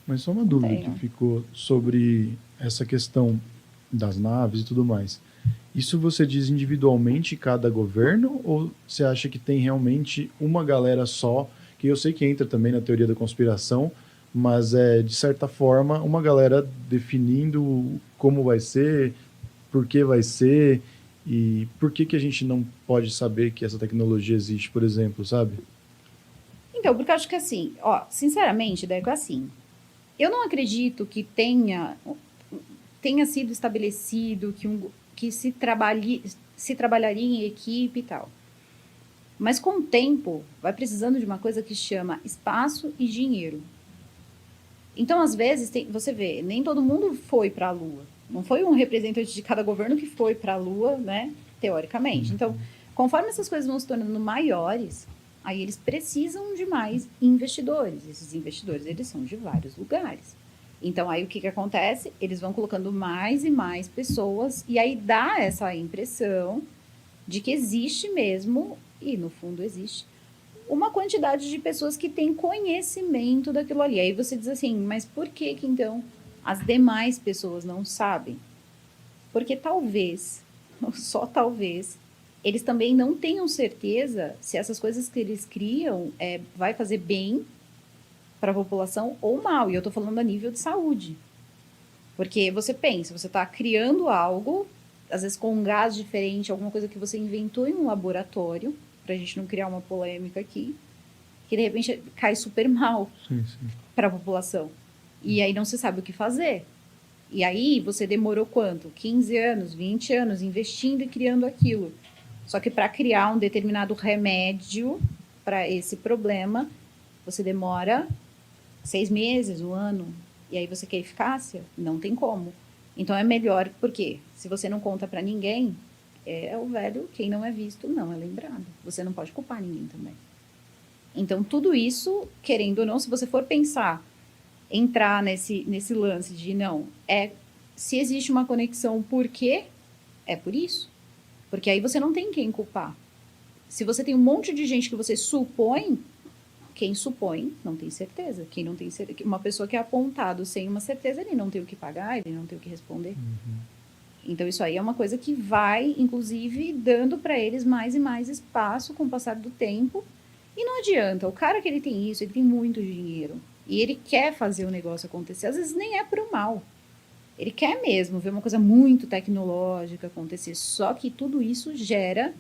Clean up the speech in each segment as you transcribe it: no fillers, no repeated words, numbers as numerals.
Mas só uma Não dúvida que tenho. ficou sobre essa questão das naves e tudo mais. Isso você diz individualmente cada governo ou você acha que tem realmente uma galera só, que eu sei que entra também na teoria da conspiração, mas é de certa forma uma galera definindo como vai ser, por que vai ser e por que que a gente não pode saber que essa tecnologia existe, por exemplo, sabe? Então, porque eu acho que assim, ó, sinceramente, Deco, assim, eu não acredito que tenha sido estabelecido que se trabalharia em equipe e tal. Mas com o tempo, vai precisando de uma coisa que chama espaço e dinheiro. Então, às vezes, você vê, nem todo mundo foi para a Lua. Não foi um representante de cada governo que foi para a Lua, né? Teoricamente. Sim. Então, conforme essas coisas vão se tornando maiores, aí eles precisam de mais investidores. Esses investidores, eles são de vários lugares. Então, aí o que acontece? Eles vão colocando mais e mais pessoas, e aí dá essa impressão de que existe mesmo, e no fundo existe, uma quantidade de pessoas que têm conhecimento daquilo ali. Aí você diz assim, mas por que que então as demais pessoas não sabem? Porque talvez, só talvez, eles também não tenham certeza se essas coisas que eles criam vai fazer bem para a população ou mal. E eu estou falando a nível de saúde. Porque você pensa, você está criando algo, às vezes com um gás diferente, alguma coisa que você inventou em um laboratório, para a gente não criar uma polêmica aqui, que de repente cai super mal Sim, sim. para a população. E aí não se sabe o que fazer. E aí você demorou quanto? 15 anos, 20 anos investindo e criando aquilo. Só que para criar um determinado remédio para esse problema, você demora 6 meses, um ano. E aí você quer eficácia? Não tem como. Então é melhor, porque se você não conta para ninguém, é o velho, quem não é visto não é lembrado. Você não pode culpar ninguém também. Então, tudo isso, querendo ou não, se você for pensar, entrar nesse lance de não, se existe uma conexão, por quê? É por isso. Porque aí você não tem quem culpar. Se você tem um monte de gente que você supõe, quem supõe não tem certeza. Quem não tem certeza, uma pessoa que é apontado sem uma certeza, ele não tem o que pagar, ele não tem o que responder. Então, isso aí é uma coisa que vai, inclusive, dando para eles mais e mais espaço com o passar do tempo. E não adianta, o cara que ele tem isso, ele tem muito dinheiro. E ele quer fazer o negócio acontecer. Às vezes nem é pro mal. Ele quer mesmo ver uma coisa muito tecnológica acontecer. Só que tudo isso gera,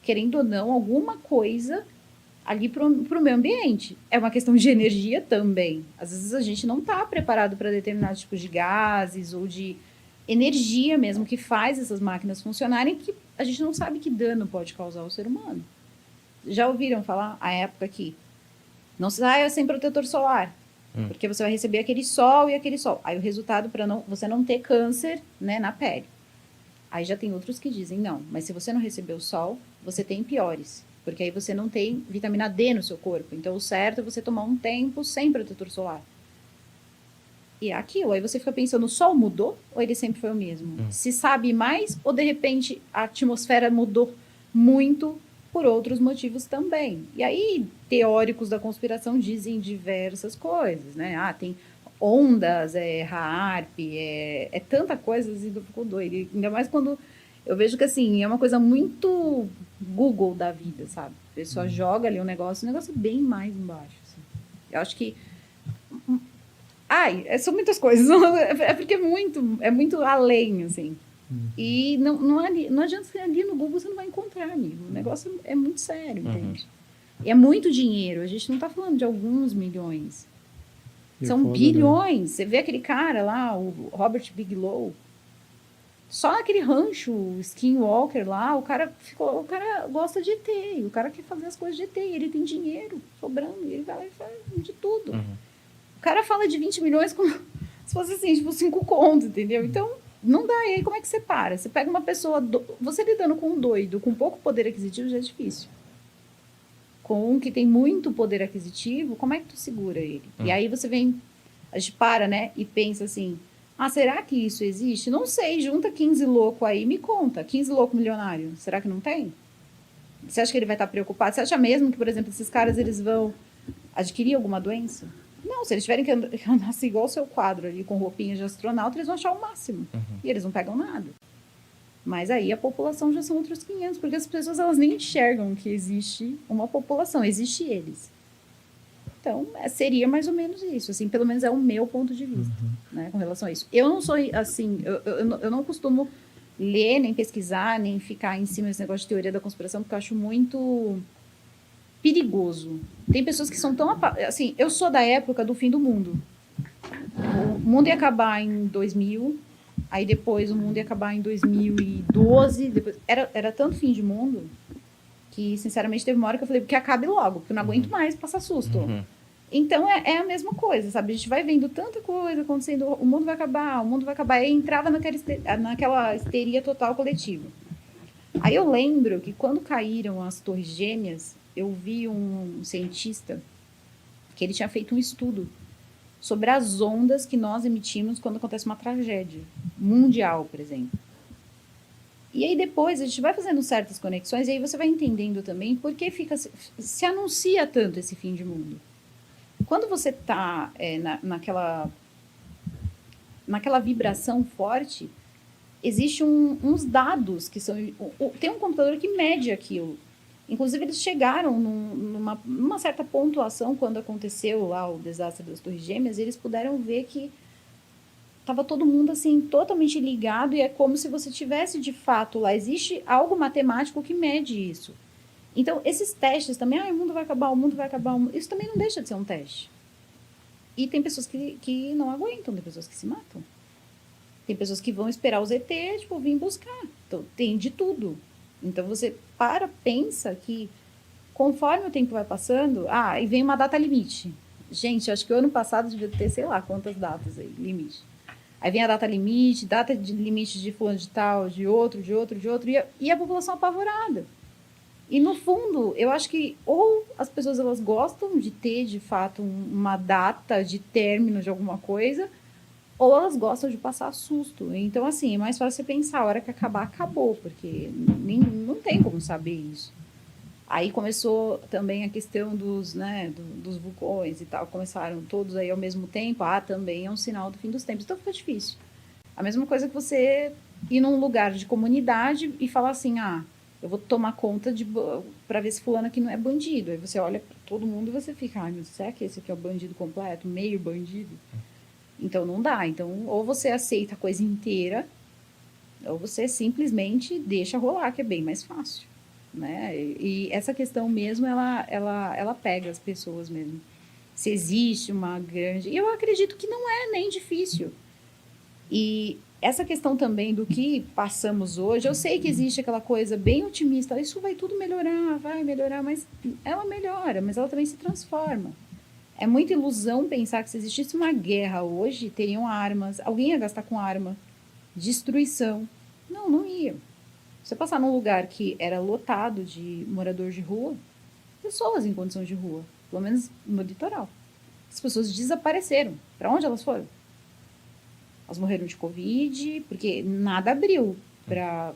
querendo ou não, alguma coisa ali pro meio ambiente. É uma questão de energia também. Às vezes a gente não está preparado para determinados tipos de gases ou de energia mesmo que faz essas máquinas funcionarem, que a gente não sabe que dano pode causar ao ser humano. Já ouviram falar a época que não saia sem protetor solar, porque você vai receber aquele sol e aquele sol. Aí o resultado para você não ter câncer, né, na pele. Aí já tem outros que dizem não, mas se você não receber o sol, você tem piores, porque aí você não tem vitamina D no seu corpo. Então o certo é você tomar um tempo sem protetor solar. E é aquilo, aí você fica pensando, o sol mudou ou ele sempre foi o mesmo? Se sabe mais ou de repente a atmosfera mudou muito por outros motivos também. E aí teóricos da conspiração dizem diversas coisas, né? Ah, tem ondas, HAARP, é tanta coisa, assim, que eu fico doida. Ainda mais quando eu vejo que, assim, é uma coisa muito Google da vida, sabe? A pessoa joga ali um negócio, o negócio é bem mais embaixo, assim. Eu acho que são muitas coisas. É porque é muito além, assim. E não adianta você ali no Google, você não vai encontrar, amigo. O negócio é muito sério, entende? E é muito dinheiro. A gente não está falando de alguns milhões. E é São foda, né? bilhões. Você vê aquele cara lá, o Robert Bigelow, só naquele rancho, o Skinwalker lá, o cara gosta de ET, o cara quer fazer as coisas de ET, ele tem dinheiro sobrando, ele vai lá e faz de tudo. O cara fala de 20 milhões como se fosse assim, tipo, 5 contos, entendeu? Então, não dá. E aí, como é que você para? Você pega uma pessoa. Você lidando com um doido, com pouco poder aquisitivo, já é difícil. Com um que tem muito poder aquisitivo, como é que tu segura ele? E aí você vem. A gente para, né? E pensa assim: ah, será que isso existe? Não sei. Junta 15 loucos aí e me conta. 15 loucos milionários. Será que não tem? Você acha que ele vai estar preocupado? Você acha mesmo que, por exemplo, esses caras eles vão adquirir alguma doença? Não, se eles tiverem que andar assim, igual o seu quadro ali, com roupinhas de astronauta, eles vão achar o máximo. E eles não pegam nada. Mas aí a população já são outros 500, porque as pessoas elas nem enxergam que existe uma população, existe eles. Então, seria mais ou menos isso, assim, pelo menos é o meu ponto de vista, né, com relação a isso. Eu não sou, assim, eu não costumo ler, nem pesquisar, nem ficar em cima desse negócio de teoria da conspiração, porque eu acho muito perigoso. Tem pessoas que são tão... Assim, eu sou da época do fim do mundo. O mundo ia acabar em 2000, aí depois o mundo ia acabar em 2012, depois, era tanto fim de mundo que, sinceramente, teve uma hora que eu falei, que acabe logo, porque eu não aguento mais passar susto. Então, é a mesma coisa, sabe? A gente vai vendo tanta coisa acontecendo, o mundo vai acabar, e entrava naquela histeria total coletiva. Aí eu lembro que quando caíram as Torres Gêmeas, eu vi um cientista que ele tinha feito um estudo sobre as ondas que nós emitimos quando acontece uma tragédia mundial, por exemplo. E aí depois a gente vai fazendo certas conexões e aí você vai entendendo também por que se anuncia tanto esse fim de mundo. Quando você está naquela vibração forte, existem uns dados que são... Tem um computador que mede aquilo. Inclusive, eles chegaram numa certa pontuação quando aconteceu lá o desastre das Torres Gêmeas, e eles puderam ver que estava todo mundo assim totalmente ligado, e é como se você tivesse de fato lá. Existe algo matemático que mede isso. Então, esses testes também, o mundo vai acabar, isso também não deixa de ser um teste. E tem pessoas que não aguentam, tem pessoas que se matam. Tem pessoas que vão esperar os ET, tipo, vir buscar. Então, tem de tudo. Então, você pensa que conforme o tempo vai passando, e vem uma data limite. Gente, acho que o ano passado devia ter, sei lá, quantas datas aí, limite. Aí vem a data limite de limite de fulano de tal, de outro, e a população apavorada. E, no fundo, eu acho que ou as pessoas elas gostam de ter, de fato, uma data de término de alguma coisa, ou elas gostam de passar susto. Então, assim, é mais fácil você pensar, a hora que acabar, acabou, porque não tem como saber isso. Aí começou também a questão dos vulcões e tal, começaram todos aí ao mesmo tempo, também é um sinal do fim dos tempos, então fica difícil. A mesma coisa que você ir num lugar de comunidade e falar assim, eu vou tomar conta para ver se fulano aqui não é bandido. Aí você olha para todo mundo e você fica, mas será que esse aqui é o bandido completo, meio bandido? Então não dá. Então, ou você aceita a coisa inteira, ou você simplesmente deixa rolar, que é bem mais fácil, né? E essa questão mesmo, ela pega as pessoas mesmo. Se existe uma grande... Eu acredito que não é nem difícil. E essa questão também do que passamos hoje, eu sei que existe aquela coisa bem otimista, isso vai tudo melhorar, vai melhorar, mas ela melhora, mas ela também se transforma. É muita ilusão pensar que se existisse uma guerra hoje, teriam armas, alguém ia gastar com arma, destruição. Não ia. Você passar num lugar que era lotado de moradores de rua, pessoas em condição de rua, pelo menos no litoral. As pessoas desapareceram. Para onde elas foram? Elas morreram de Covid, porque nada abriu para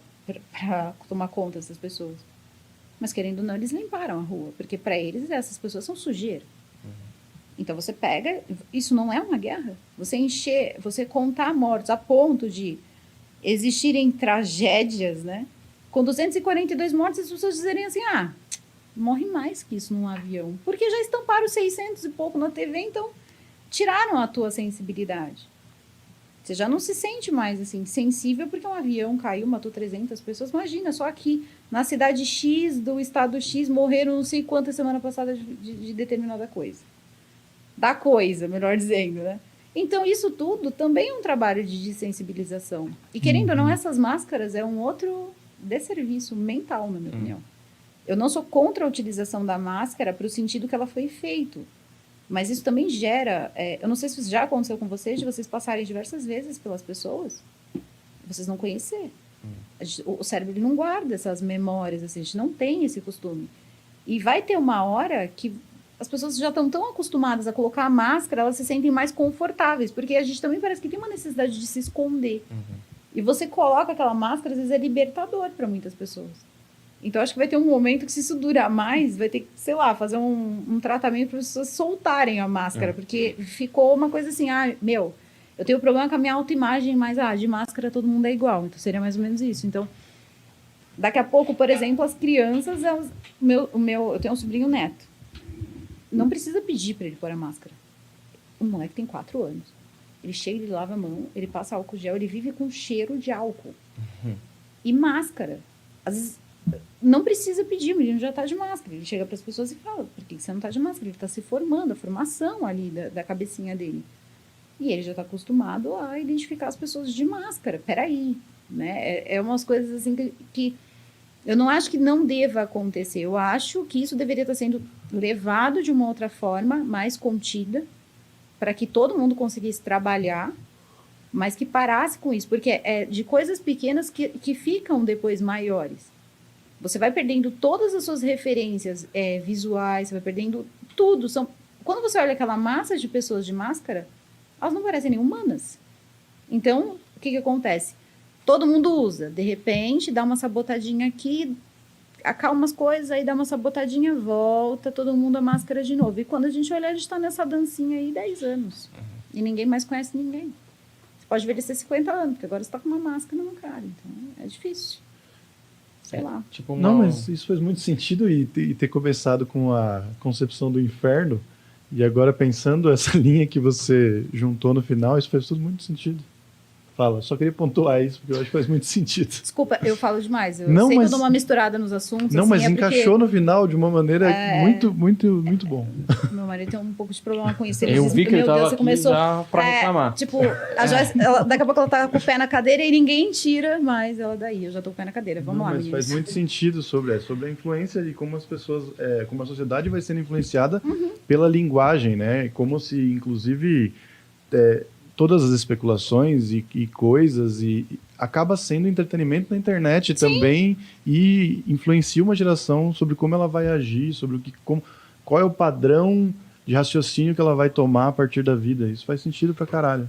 tomar conta dessas pessoas. Mas, querendo ou não, eles limparam a rua, porque para eles essas pessoas são sujeira. Então, você pega... Isso não é uma guerra. Você contar mortos a ponto de existirem tragédias, né? Com 242 mortos, as pessoas dizerem assim, morre mais que isso num avião. Porque já estamparam 600 e pouco na TV, então tiraram a tua sensibilidade. Você já não se sente mais assim sensível porque um avião caiu, matou 300 pessoas. Imagina, só aqui na cidade X do estado X morreram não sei quantas semana passada de determinada coisa. Da coisa, melhor dizendo, né? Então, isso tudo também é um trabalho de desensibilização. E, querendo ou não, essas máscaras é um outro desserviço mental, na minha opinião. Eu não sou contra a utilização da máscara para o sentido que ela foi feita. Mas isso também gera... eu não sei se isso já aconteceu com vocês, de vocês passarem diversas vezes pelas pessoas, vocês não conhecer. O cérebro ele não guarda essas memórias, assim, a gente não tem esse costume. E vai ter uma hora que as pessoas já estão tão acostumadas a colocar a máscara, elas se sentem mais confortáveis, porque a gente também parece que tem uma necessidade de se esconder. E você coloca aquela máscara, às vezes é libertador para muitas pessoas. Então, acho que vai ter um momento que, se isso durar mais, vai ter que, sei lá, fazer um tratamento para as pessoas soltarem a máscara. Porque ficou uma coisa assim, eu tenho problema com a minha autoimagem, mas, de máscara todo mundo é igual. Então, seria mais ou menos isso. Então, daqui a pouco, por exemplo, as crianças, eu tenho um sobrinho neto. Não precisa pedir para ele pôr a máscara. O moleque tem 4 anos. Ele chega, ele lava a mão, ele passa álcool gel, ele vive com cheiro de álcool. E máscara. Às vezes, não precisa pedir, o menino já está de máscara. Ele chega para as pessoas e fala, por que você não está de máscara? Ele está se formando, a formação ali da cabecinha dele. E ele já está acostumado a identificar as pessoas de máscara. Peraí, né? É umas coisas assim que eu não acho que não deva acontecer. Eu acho que isso deveria estar sendo levado de uma outra forma, mais contida, para que todo mundo conseguisse trabalhar, mas que parasse com isso. Porque é de coisas pequenas que ficam depois maiores. Você vai perdendo todas as suas referências visuais, você vai perdendo tudo. Quando você olha aquela massa de pessoas de máscara, elas não parecem nem humanas. Então, o que acontece? Todo mundo usa. De repente, dá uma sabotadinha aqui, acalma as coisas, aí dá uma sabotadinha, volta, todo mundo a máscara de novo. E quando a gente olha, a gente está nessa dancinha aí 10 anos. E ninguém mais conhece ninguém. Você pode envelhecer 50 anos, porque agora você está com uma máscara na cara. Então, é difícil. Sei lá. Tipo Não, mas isso faz muito sentido e ter começado com a concepção do inferno e agora pensando essa linha que você juntou no final, isso faz tudo muito sentido. Fala, só queria pontuar isso, porque eu acho que faz muito sentido. Desculpa, eu falo demais. Eu Não, sei mas- que eu dou uma misturada nos assuntos. Não, assim, mas é porque encaixou no final de uma maneira muito, muito, muito bom. Meu marido tem um pouco de problema com isso. Ele Eu diz, vi que ele meu tava Deus, você aqui começou. já pra reclamar. Tipo, a Joyce, daqui a pouco ela tá com o pé na cadeira e ninguém tira mais ela daí. Eu já tô com o pé na cadeira. Vamos Não, lá, mas meninas. faz muito sentido sobre a influência de como as pessoas, como a sociedade vai sendo influenciada pela linguagem, né? Como se, inclusive, todas as especulações e coisas e acaba sendo entretenimento na internet também e influencia uma geração sobre como ela vai agir, sobre qual é o padrão de raciocínio que ela vai tomar a partir da vida. Isso faz sentido pra caralho.